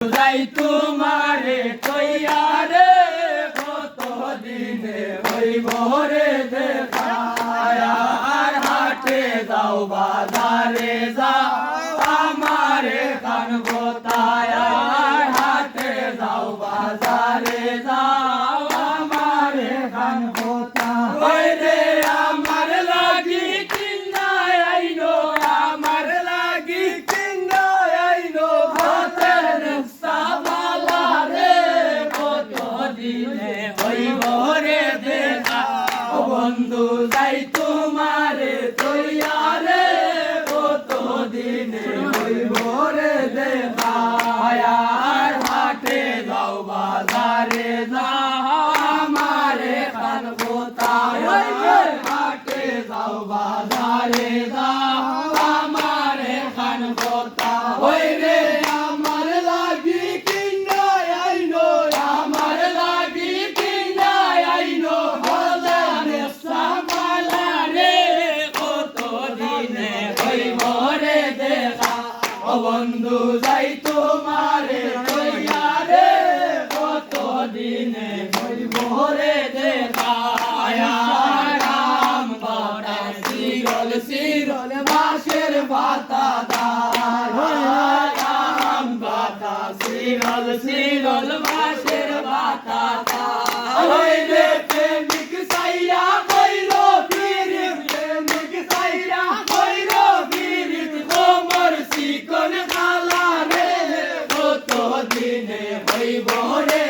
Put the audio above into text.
যাই তোমারে কইয়ারে কত দিনে হইব রে দেখা আর হাটে যাও বাজারে যাও আমারে কান গোতায়া হাটে যাও বাজারে যাও আমারে কান গোতা ওই রে আমার লাগি কিনা আইনো আমার লাগি কিনা আইনো হাতের সাবালা রে কত দিনে হইব রে দেখা ও বন্ধু যাই তোমারে তৈয়ারে কত দিনে হইব রে দেখা আর হাটে যাও বাজারে যাও আমারে কান গোতায় হাটে যাও বাজারে যাও আমারে কান গোতা ওই রে আমার লাগি কিনা আইনো আমার লাগি কিনা আইনো বাজারে সামালা রে কত দিনে হইব রে দেখা ও বন্ধু যাই তোমারে তৈয়ারে কত দিনে হইব রে দেখা রাম বাটা শিরল শিরল বাঁশের পাতা রাম বাটা শিরল শিরল বাঁশের পাতা ওই রে প্রেমিক সাইয়া কইলো পীরিত প্রেমিক সাইয়া কইলো পীরিত কোমর শিকন খালা রে কত দিনে হইব রে